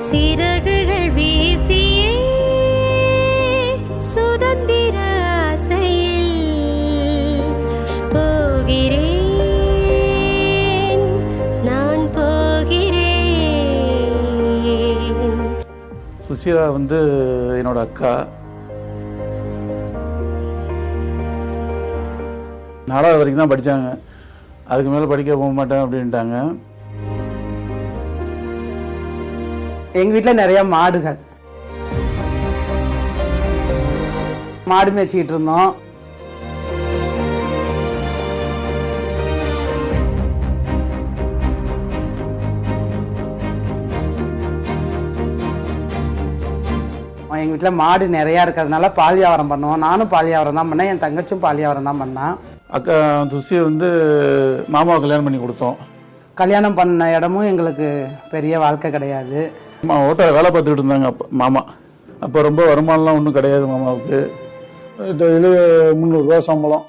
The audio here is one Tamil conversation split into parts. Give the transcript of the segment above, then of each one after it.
சிறகுகள் வீசியே சுதந்திர ஆசையில் போகிறேன், நான் போகிறேன். சுசீலா என்னோட அக்கா. 4வது வரைக்கும் தான் படித்தாங்க. அதுக்கு மேலே படிக்க போக மாட்டேன் அப்படின்ட்டாங்க. எங்கள் வீட்டில் நிறையா மாடு மேய்ச்சிக்கிட்டு இருந்தோம். எங்கள் வீட்டில் மாடு நிறையா இருக்கிறதுனால பால் வியாபாரம் பண்ணுவோம். நானும் பால் வியாபாரம் தான் பண்ணேன், என் தங்கச்சும் பால் வியாபாரம் தான் பண்ணான். அக்கா சுசியை மாமாவை கல்யாணம் பண்ணி கொடுத்தோம். கல்யாணம் பண்ண இடமும் எங்களுக்கு பெரிய வாழ்க்கை கிடையாது. ஹோட்டலில் வேலை பார்த்துக்கிட்டு இருந்தாங்க மாமா. அப்போ ரொம்ப வருமானம்லாம் ஒன்றும் கிடையாது மாமாவுக்கு. டெய்லி 300 ரூபா சம்பளம்.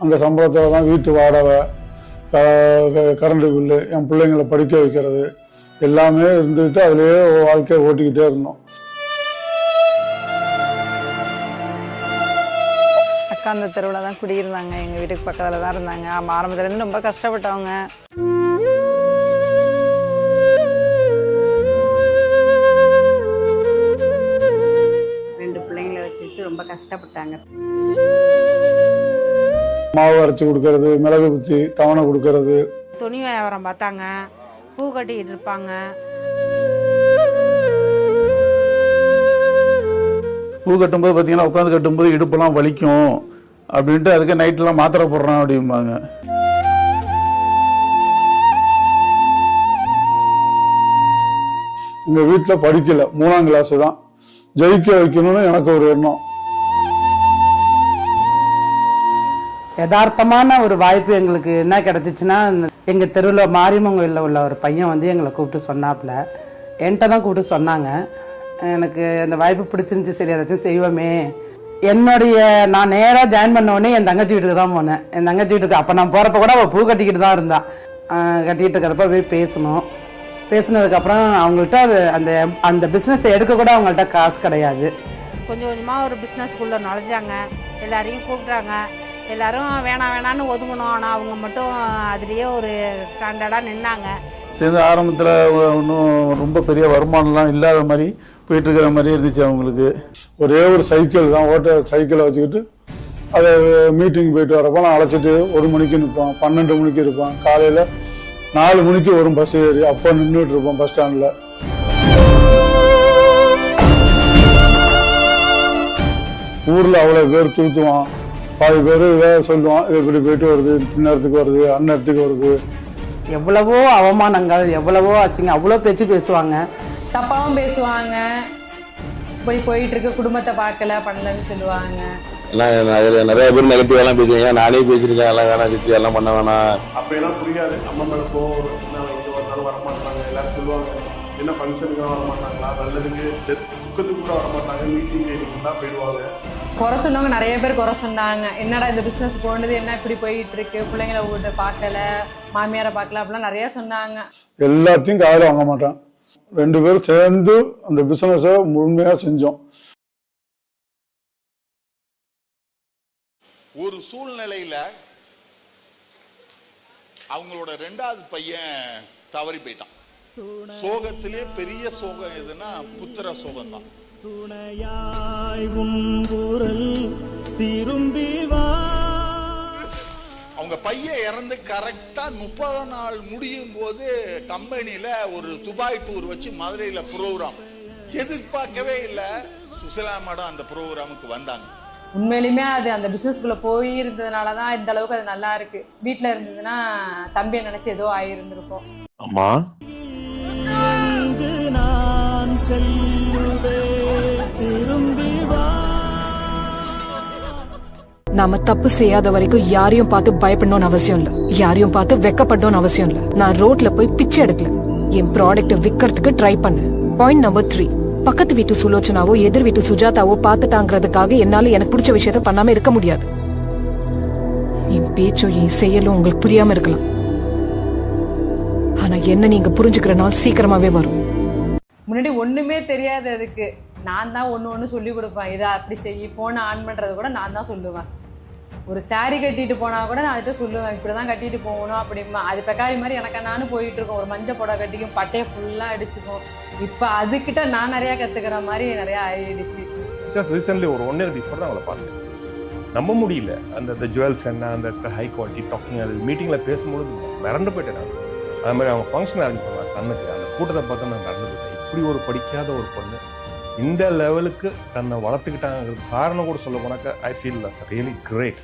அந்த சம்பளத்தில் தான் வீட்டு வாடகை, கரண்ட் பில்லு, என் பிள்ளைங்களை படிக்க வைக்கிறது எல்லாமே இருந்துக்கிட்டு அதுலேயே வாழ்க்கையை ஓட்டிக்கிட்டே இருந்தோம். அக்கா அந்த தெருவில் தான் குடியிருந்தாங்க, எங்கள் வீட்டுக்கு பக்கத்தில் தான் இருந்தாங்க. ஆரம்பத்துலேருந்து ரொம்ப கஷ்டப்பட்டவங்க. ரொம்ப கஷ்டப்பட்டாங்க. மாவு அரைச்சி கொடுக்கறது, மிளகு குத்தி தவணை கொடுக்கறது. துணி வியாபாரம் பார்த்தாங்க, பூ கட்டிக்கிட்டு இருப்பாங்க. பூ கட்டும்போது பார்த்தீங்கன்னா உட்காந்து கட்டும்போது இடுப்பெல்லாம் வலிக்கும் அப்படின்ட்டு அதுக்கு நைட்லாம் மாத்திரை போடுறான் அப்படிம்பாங்க. எங்கள் வீட்டில் படிக்கல, 3ஆம் கிளாஸ் தான். ஜெயிக்க வைக்கணும்னு எனக்கு ஒரு எண்ணம். யதார்த்தமான ஒரு வாய்ப்பு எங்களுக்கு என்ன கிடைச்சிச்சுன்னா, எங்கள் தெருவில் மாரியம்மன் கோயிலில் உள்ள ஒரு பையன் எங்களை கூப்பிட்டு சொன்னாப்புல. என்கிட்ட தான் கூப்பிட்டு சொன்னாங்க. எனக்கு அந்த வாய்ப்பு பிடிச்சிருந்துச்சி, சரி ஏதாச்சும் செய்வோமே. நான் நேராக ஜாயின் பண்ண உடனே என் தங்கச்சி வீட்டுக்கு தான் போனேன். என் தங்கச்சி வீட்டுக்கு அப்போ நான் போகிறப்ப கூட அவள் பூ கட்டிக்கிட்டு தான் இருந்தா. கட்டிக்கிட்டு இருக்கிறப்ப போய் பேசணும். பேசினதுக்கப்புறம் அவங்கள்ட்ட அந்த அந்த பிஸ்னஸை எடுக்க கூட அவங்கள்ட்ட காசு கிடையாது. கொஞ்சம் கொஞ்சமாக ஒரு பிஸ்னஸ்க்குள்ளே நுழைஞ்சாங்க. எல்லாரையும் கூப்பிட்றாங்க. எல்லாரும் வேணாம் வேணான்னு ஒதுங்கணும். ஆனால் அவங்க மட்டும் அதுலேயே ஒரு ஸ்டாண்டர்டாக நின்னாங்க. சேர்ந்து ஆரம்பத்தில் ஒன்றும் ரொம்ப பெரிய வருமானம்லாம் இல்லாத மாதிரி போயிட்டு இருக்கிற மாதிரி இருந்துச்சு அவங்களுக்கு. ஒரே ஒரு சைக்கிள் தான், சைக்கிளை வச்சுக்கிட்டு அதை மீட்டிங் போயிட்டு வரப்போ நான் அழைச்சிட்டு 1 மணிக்கு நிற்போம், 12 மணிக்கு இருப்பேன். காலையில் 4 மணிக்கு வரும் பஸ் ஏறி. அப்போ நின்றுட்டு இருப்போம் பஸ் ஸ்டாண்டில். ஊரில் அவ்வளோ பேர் தூத்துவான். பாதி பேர் இதாக சொல்லுவான், இது இப்படி போயிட்டு வருது, பின்னத்துக்கு வருது, அந்நேரத்துக்கு வருது. எவ்வளவோ அவமானங்கள், எவ்வளவோ ஆச்சுங்க. அவ்வளோ பேச்சு பேசுவாங்க, தப்பாகவும் பேசுவாங்க. போயிட்டு இருக்க குடும்பத்தை பார்க்கல பண்ணலன்னு சொல்லுவாங்க. நிறைய பேர் நெகட்டிவ் எல்லாம் பேசுவாங்க. நானே பேசிருக்கேன், எல்லாம் வேணாம் சித்தி, எல்லாம் பண்ண வேணாம். அப்பெல்லாம் புரியாது. அம்மா மேலே போகும், இங்கே ஒரு நாள் வரமாட்டாங்க. எல்லாரும் சொல்லுவாங்க, என்ன ஃபங்க்ஷனுக்குலாம் வரமாட்டாங்களா, நல்லதுக்கு துக்கத்துக்கு கூட வரமாட்டாங்க, மீட்டிங் தான் போயிடுவாங்க. குறை சொன்னவங்க நிறைய பேர் குறை சொன்னாங்க. என்னடா இந்த பிஸ்னஸ் போனது, என்ன இப்படி போயிட்டு இருக்கு, பிள்ளைங்களை வீட்டை பார்க்கல, மாமியாரை பார்க்கல, அப்படிலாம் நிறைய சொன்னாங்க. எல்லாத்தையும் காதில் வாங்க மாட்டேன். 2 பேரும் சேர்ந்து அந்த பிஸ்னஸை முழுமையாக செஞ்சோம். ஒரு சூழ்நிலையில அவங்களோட 2வது பையன் தவறி போயிட்டான். சோகத்திலே பெரிய சோகம் எதுன்னா புத்திர சோகம் தான். அவங்க பையன் இறந்து கரெக்டா 30 நாள் முடியும் போது கம்பெனியில ஒரு துபாய் டூர் வச்சு மதுரையில ப்ரோக்ராம். எதிர்பார்க்கவே இல்லை, சுசிலா மேடம் அந்த ப்ரோக்ராமுக்கு வந்தாங்க. உண்மையிலுமே அது அந்த பிஸ்னஸ்குள்ளே போயிருந்ததுனால தான் இந்த அளவுக்கு அது நல்லா இருக்கு. வீட்டில் இருந்ததுன்னா தம்பியை நினைச்சு ஏதோ ஆகியிருந்திருக்கும். அம்மா நாம தப்பு செய்யாத வரைக்கும் யாரையும் பார்த்து பயப்படணும்னு அவசியம் இல்ல, யாரையும் பார்த்து வெக்கப்படணும்னு அவசியம் இல்ல. நான் ரோட்ல போய் பிச்சை எடுக்கல, என் ப்ராடக்ட்டை விற்கிறதுக்கு ட்ரை பண்ணு. பாயிண்ட் நம்பர் 3, பக்கத்து வீட்டு சுலோச்சனாவோ எதிர் வீட்டு சுஜாதாவோ பார்த்துட்டாங்கிறதுக்காக என்னால எனக்கு பிடிச்ச விஷயத்த பண்ணாம இருக்க முடியாது. என் பேச்சும் என் செயலும் உங்களுக்கு புரியாம இருக்கலாம், ஆனா என்ன நீங்க புரிஞ்சுக்கிற நாள் சீக்கிரமாவே வரும். முன்னாடி ஒன்றுமே தெரியாததுக்கு நான் தான் ஒன்று சொல்லி கொடுப்பேன். இதை அப்படி செய்ய ஃபோனை ஆன் பண்ணுறது கூட நான் தான் சொல்லுவேன். ஒரு சாரீ கட்டிட்டு போனால் கூட நான் அதுகிட்ட சொல்லுவேன், இப்படி தான் கட்டிட்டு போகணும் அப்படிமா. அது பெக்காரி மாதிரி எனக்கு நானும் போயிட்டு இருக்கோம். ஒரு மஞ்சள் புடவை கட்டிக்கும், பட்டையை ஃபுல்லாக அடிச்சுக்கும். இப்போ அதுக்கிட்ட நான் நிறையா கற்றுக்கிற மாதிரி நிறையா ஆயிடுச்சு. ஜஸ்ட் ரீசென்ட்லி ஒரு 1 year பிஃபோர் தான் அவளை பார்த்தேன். நம்ப முடியல. அந்த ஜுவல்ஸ் என்ன, அந்த ஹை குவாலிட்டி டாக்கிங், அது மீட்டிங்கில் பேசும்போது மிரண்டு போயிட்டேன் நான். அது மாதிரி அவங்க ஃபங்க்ஷன் அரேஞ்ச் பண்ணுவாங்க சன்னுக்கு, அந்த கூட்டத்தை பார்த்து நான் மிரண்டு போயிட்டேன். இப்படி ஒரு படிக்காத ஒரு பொண்ணு இந்த லெவலுக்கு தன்னை வளர்த்துக்கிட்டாங்கிறது காரணம் கூட சொல்ல போனாக்க ஐ ஃபீல் ரியலி கிரேட்.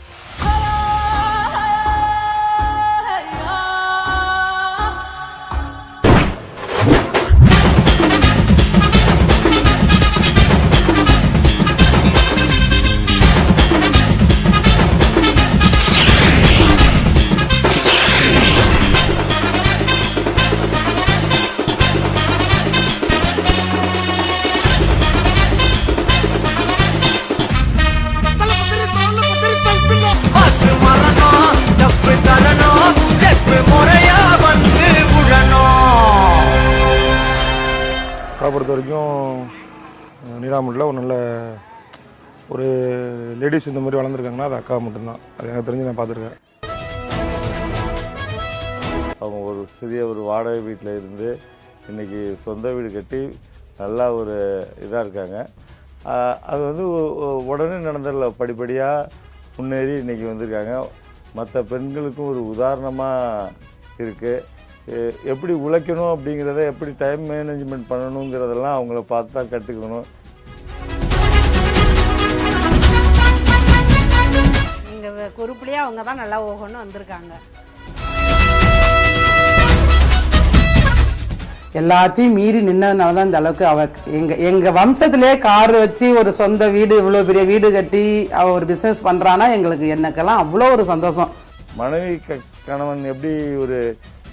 பொறுத்த வரைக்கும் நீராமட்டில் ஒரு நல்ல ஒரு லேடிஸ் இந்த மாதிரி வளர்ந்துருக்காங்கன்னா அது அக்கா மட்டும்தான். அது எனக்கு தெரிஞ்சு நான் பார்த்துருக்கேன். அவங்க ஒரு சிறிய ஒரு வாடகை வீட்டில் இருந்து இன்றைக்கி சொந்த வீடு கட்டி நல்லா ஒரு இதாக இருக்காங்க. அது வந்து உடனே நடந்ததில்ல, படிப்படியாக முன்னேறி இன்றைக்கி வந்திருக்காங்க. மற்ற பெண்களுக்கும் ஒரு உதாரணமாக இருக்குது. எப்படி உழைக்கணும் அப்படிங்கிறத, எப்படி டைம் மேனேஜ்மெண்ட் பண்ணணுங்கிறதெல்லாம் அவங்கள பார்த்து தான் கற்றுக்கணும். எங்கள் குரூப்லேயே அவங்க தான் நல்லா ஓகோன்னு வந்திருக்காங்க. எல்லாத்தையும் மீறி நின்னதுனால தான் இந்த அளவுக்கு எங்க வம்சத்திலே கார் வச்சு ஒரு சொந்த வீடு, இவ்வளோ பெரிய வீடு கட்டி அவ ஒரு பிஸ்னஸ் பண்ணுறான்னா எங்களுக்கு எனக்கெல்லாம் அவ்வளோ ஒரு சந்தோஷம். மனைவி கணவன் எப்படி ஒரு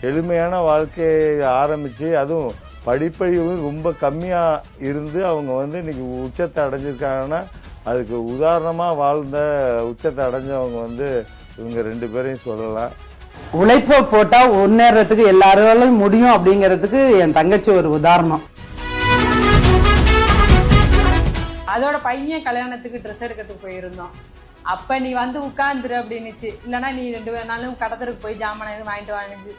எளிமையான வாழ்க்கையை ஆரம்பித்து, அதுவும் படிப்பறிவும் ரொம்ப கம்மியாக இருந்து அவங்க வந்து இன்றைக்கி உச்சத்தை அடைஞ்சிருக்காங்கன்னா அதுக்கு உதாரணமாக வாழ்ந்த உச்சத்தை அடைஞ்சவங்க வந்து இவங்க 2 பேரையும் சொல்லலாம். உழைப்பை போட்டால் முன்னேறதுக்கு எல்லாராலும் முடியும் அப்படிங்கிறதுக்கு என் தங்கச்சி ஒரு உதாரணம். அதோட பையன் கல்யாணத்துக்கு ட்ரெஸ் எடுக்கிறதுக்கு போயிருந்தோம். அப்போ நீ வந்து உட்காந்துரு அப்படின்னுச்சு. இல்லைனா நீ 2 நாளும் கடத்தருக்கு போய் ஜாமான் எதுவும் வாங்கிட்டு வாங்கிச்சு.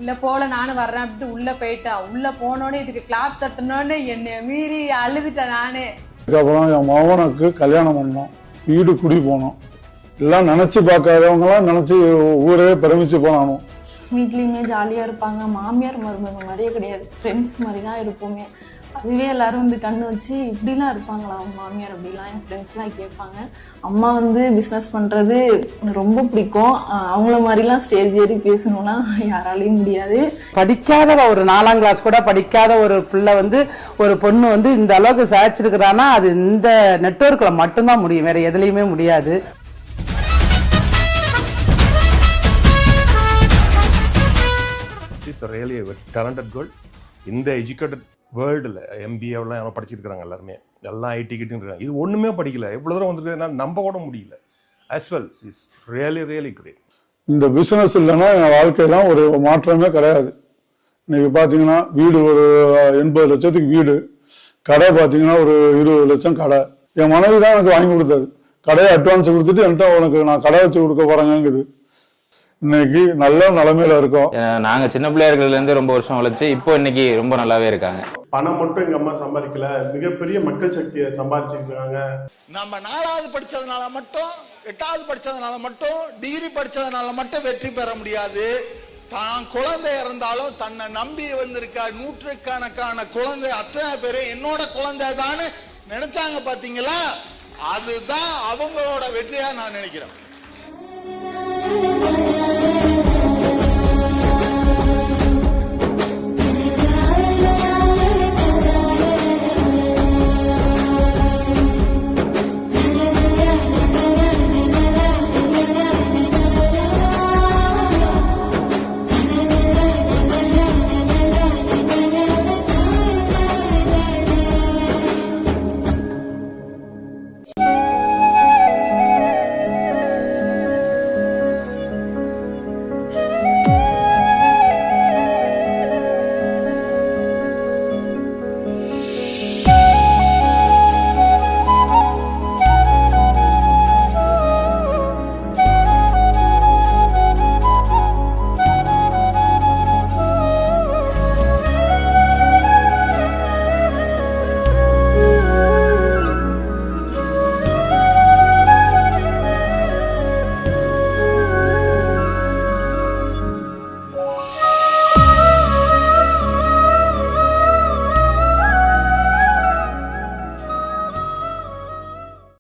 இல்லை போல நானும் வர்றேன் அப்படின்ட்டு உள்ளே போயிட்டான். உள்ளே போனோன்னே இதுக்கு கிளாப் தட்டணுன்னு என்னை மீறி அழுதுட்டேன் நானே. அதுக்கப்புறம் என் மகனுக்கு கல்யாணம் பண்ணோம், வீடு குடி போனோம். எல்லாம் நினச்சி பார்க்காதவங்களாம் நினச்சி ஊரே பிரமிச்சு போனானோ. வீட்லேயுமே ஜாலியாக இருப்பாங்க. மாமியார் மருமக மாதிரியே கிடையாது, ஃப்ரெண்ட்ஸ் மாதிரி தான் இருப்போமே. அதுவே எல்லாரும் வந்து கண்ணு வச்சு இப்படிலாம் இருப்பாங்களா அவங்க மாமியார் அப்படிலாம் என் ஃப்ரெண்ட்ஸ்லாம் கேட்பாங்க. அம்மா வந்து பிஸ்னஸ் பண்ணுறது ரொம்ப பிடிக்கும். அவங்கள மாதிரிலாம் ஸ்டேஜ் ஏறி பேசணும்னா யாராலையும் முடியாது. படிக்காத ஒரு 4ஆம் கிளாஸ் கூட படிக்காத ஒரு பிள்ளை வந்து ஒரு பொண்ணு வந்து இந்த அளவுக்கு சாதிச்சிருக்கிறான்னா அது இந்த நெட்வொர்க்கில் மட்டும்தான் முடியும், வேற எதுலேயுமே முடியாது. Really a talented girl. இந்த எஜுகேட்டட் வேர்ல்டில் MBA எல்லாம் படிச்சிருக்கிறாங்க எல்லாருமே, எல்லாம் ஐடி கிட்டும் இருக்காங்க. இது ஒன்றுமே படிக்கல, எவ்வளோ தூரம் வந்துருக்கு நம்ப கூட முடியல. as well is really great. இந்த பிஸ்னஸ் இல்லைன்னா என் வாழ்க்கையெல்லாம் ஒரு மாற்றமே கிடையாது. இன்னைக்கு பார்த்தீங்கன்னா வீடு ஒரு 80 லட்சத்துக்கு வீடு, கடை பார்த்தீங்கன்னா ஒரு 20 லட்சம் கடை. என் மனைவி தான் எனக்கு வாங்கி கொடுத்தது. கடையை அட்வான்ஸ் கொடுத்துட்டு என்கிட்ட உனக்கு நான் கடை வச்சு கொடுக்க போறேங்குது. இன்னைக்கு நல்ல நிலைமையில இருக்கோம். நாங்க சின்ன பிள்ளையா இருக்கிறதுல ரொம்ப வருஷம் உழைச்சு இப்போ இன்னைக்கு ரொம்ப நல்லாவே இருக்காங்க. பணம் மட்டும் எங்க அம்மா சம்பாதிக்கல, மிகப்பெரிய மக்கள் சக்தியை சம்பாதிச்சிருக்காங்க. நம்ம 4வது படிச்சதுனால மட்டும், 8வது படிச்சதுனால மட்டும், டிகிரி படிச்சதுனால மட்டும் வெற்றி பெற முடியாது. தான் குழந்தை இருந்தாலும் தன்னை நம்பி வந்திருக்க நூற்றுக்கணக்கான குழந்தை அத்தனை பேரு என்னோட குழந்தை தான் நினைச்சாங்க பாத்தீங்களா, அதுதான் அவங்களோட வெற்றியா நான் நினைக்கிறேன்.